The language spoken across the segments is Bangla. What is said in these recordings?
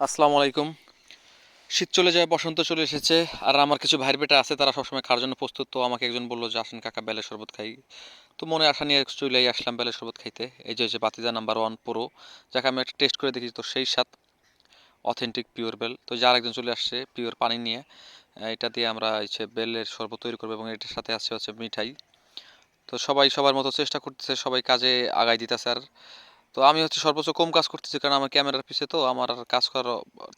আসসালামু আলাইকুম। শীত চলে যায়, বসন্ত চলে এসেছে। আর আমার কিছু ভাইয়ের বেটা আছে, তারা সবসময় খাওয়ার জন্য প্রস্তুত। তো আমাকে একজন বললো যে আসেন কাকা বেলের শরবত খাই। তো মনে আশা নিয়ে চলেই আসলাম বেলের শরবত খাইতে। এই যে বাতিজা নাম্বার 1 প্রো, যাকে আমি একটা টেস্ট করে দেখি, তো সেই সাথে অথেন্টিক পিওর বেল। তো যে আরেকজন চলে আসছে পিওর পানি নিয়ে। এটা দিয়ে আমরা বেলের শরবত তৈরি করবো এবং এটার সাথে আছে হচ্ছে মিঠাই। তো সবাই সবার মতো চেষ্টা করতেছে, সবাই কাজে আগায় দিতেছে। আর তো আমি সর্বোচ্চ কম কাজ করতেছি, কারণ আমার ক্যামেরার পিছে, তো আমার আর কাজ করার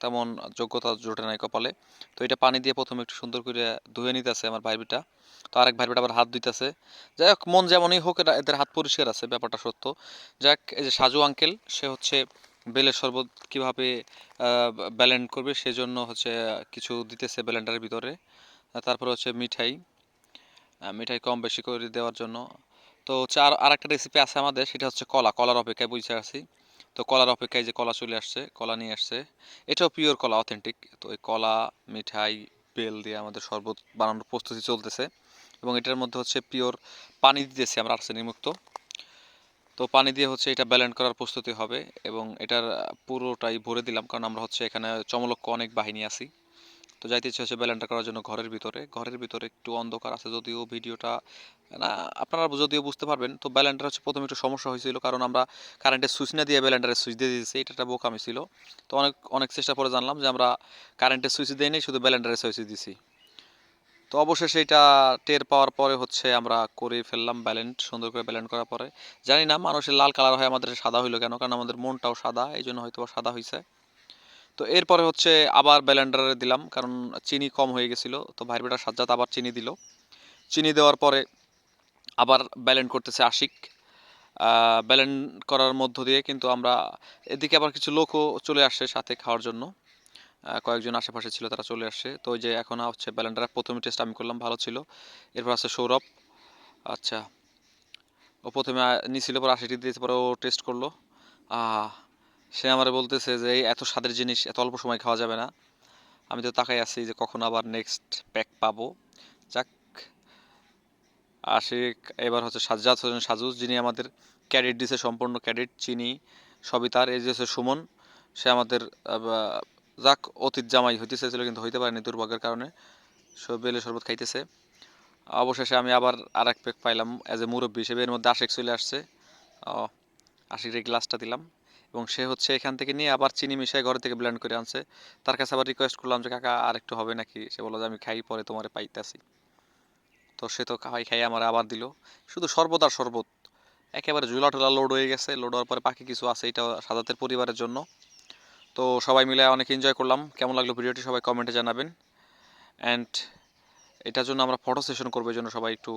তেমন যোগ্যতা জোটে নাই কপালে। তো এটা পানি দিয়ে প্রথমে একটু সুন্দর করে ধুয়ে নিতেছে আমার ভাইবিটা। তো আরেক ভাইবিটা আবার হাত ধুইতেছে। যাই হোক, মন যেমনই হোক, এদের হাত পরিষ্কার আছে, ব্যাপারটা সত্য। যাক, এই যে সাজু আঙ্কেল, সে বেলের শরবত কিভাবে ব্যালেন্ড করবে সেজন্য কিছু দিতেছে ব্যালেন্ডারের ভিতরে। তারপরে মিঠাই, মিঠাই কম বেশি করে দেওয়ার জন্য। তো আর একটা রেসিপি আছে আমাদের, সেটা হচ্ছে কলার অপেক্ষায় বুঝে আছি। তো কলার অপেক্ষায় যে কলা চলে আসছে, কলা নিয়ে আসছে। এটাও পিওর কলা, অথেন্টিক। তো এই কলা, মিঠাই, বেল দিয়ে আমাদের শরবত বানানোর প্রস্তুতি চলতেছে। এবং এটার মধ্যে পিওর পানি দিতেছি আমরা, আর্সেনিক মুক্ত। তো পানি দিয়ে এটা ব্যালেন্ড করার প্রস্তুতি হবে। এবং এটার পুরোটাই ভরে দিলাম, কারণ আমরা এখানে চমলক্ষ অনেক বাহিনী আছি। তো যাইতে ইচ্ছে হচ্ছে ব্যালেন্ডার করার জন্য ঘরের ভিতরে একটু অন্ধকার আছে, যদিও ভিডিওটা না, আপনারা যদিও বুঝতে পারবেন। তো ব্যালেন্ডার প্রথমে একটু সমস্যা হয়েছিল, কারণ আমরা কারেন্টের সুইচ না দিয়ে ব্যালেন্ডারের সুইচ দিয়ে দিয়েছি। এটা একটা বোকামি ছিল। তো অনেক অনেক চেষ্টা করে জানলাম যে আমরা কারেন্টের সুইচ দিয়ে নেই, শুধু ব্যালেন্ডারের সুইচ দিয়েছি। তো অবশেষে এটা টের পাওয়ার পরে আমরা করে ফেললাম ব্যালেন্ড, সুন্দর করে ব্যালেন্ড করার পরে। জানি না মানুষের লাল কালার হয়, আমাদের সাদা হইলো কেন, কারণ আমাদের মনটাও সাদা, এই জন্য হয়তো সাদা হয়েছে। তো এরপরে আবার ব্লেন্ডারে দিলাম, কারণ চিনি কম হয়ে গেছিলো। তো ভাইয়ের বেটা সাজ্জাদ আবার চিনি দিল। চিনি দেওয়ার পরে আবার ব্যালেন্ড করতেছে আশিক। ব্যালেন্ড করার মধ্য দিয়ে কিন্তু আমরা এদিকে আবার কিছু লোকও চলে আসছে সাথে খাওয়ার জন্য। কয়েকজন আশেপাশে ছিল, তারা চলে আসছে। তো ওই যে এখন ব্যালেন্ডার প্রথমে টেস্ট আমি করলাম, ভালো ছিল। এরপর আছে সৌরভ। আচ্ছা, ও প্রথমে নিছিল, পর আশিটি দিয়েছে, পরে ও টেস্ট করলো। আহ সে আমারে বলতেছে যে এই এত স্বাদের জিনিস এত অল্প সময় খাওয়া যাবে না। আমি তো তাকাই আছি যে কখন আবার নেক্সট প্যাক পাবো। যাক, আশিক এবার সাজ্জাদ হোসেন সাজু, যিনি আমাদের ক্যাডেট দিছে, সম্পূর্ণ ক্যাডেট, চিনি সবই তার। এই যে সে সুমন, সে আমাদের যাক অতীত জামাই হইতে চেয়েছিল, কিন্তু হইতে পারেনি দুর্ভাগ্যের কারণে। সে বেলে শরবত খাইতেছে। অবশেষে আমি আবার আর এক প্যাক পাইলাম অ্যাজ এ মুরব্বী হিসেবে। এর মধ্যে আশিক চলে আসছে। আশিক এই গ্লাসটা দিলাম, এবং সে এখান থেকে নিয়ে আবার চিনি মিশিয়ে ঘর থেকে ব্লেন্ড করে আনছে। তার কাছে আবার রিকোয়েস্ট করলাম যে কাকা আর একটু হবে নাকি। সে বললো যে আমি খাই, পরে তোমারে পাইতেছি। তো সে তো খাই খাই আমার আবার দিল। শুধু শরবত আর শরবত, একেবারে ঝুলা টোলা লোড হয়ে গেছে। লোড হওয়ার পরে বাকি কিছু আছে, এটা সাদাতের পরিবারের জন্য। তো সবাই মিলে অনেক এনজয় করলাম। কেমন লাগলো ভিডিওটি সবাই কমেন্টে জানাবেন। অ্যান্ড এটার জন্য আমরা ফটো সেশন করবো, এই জন্য সবাই একটু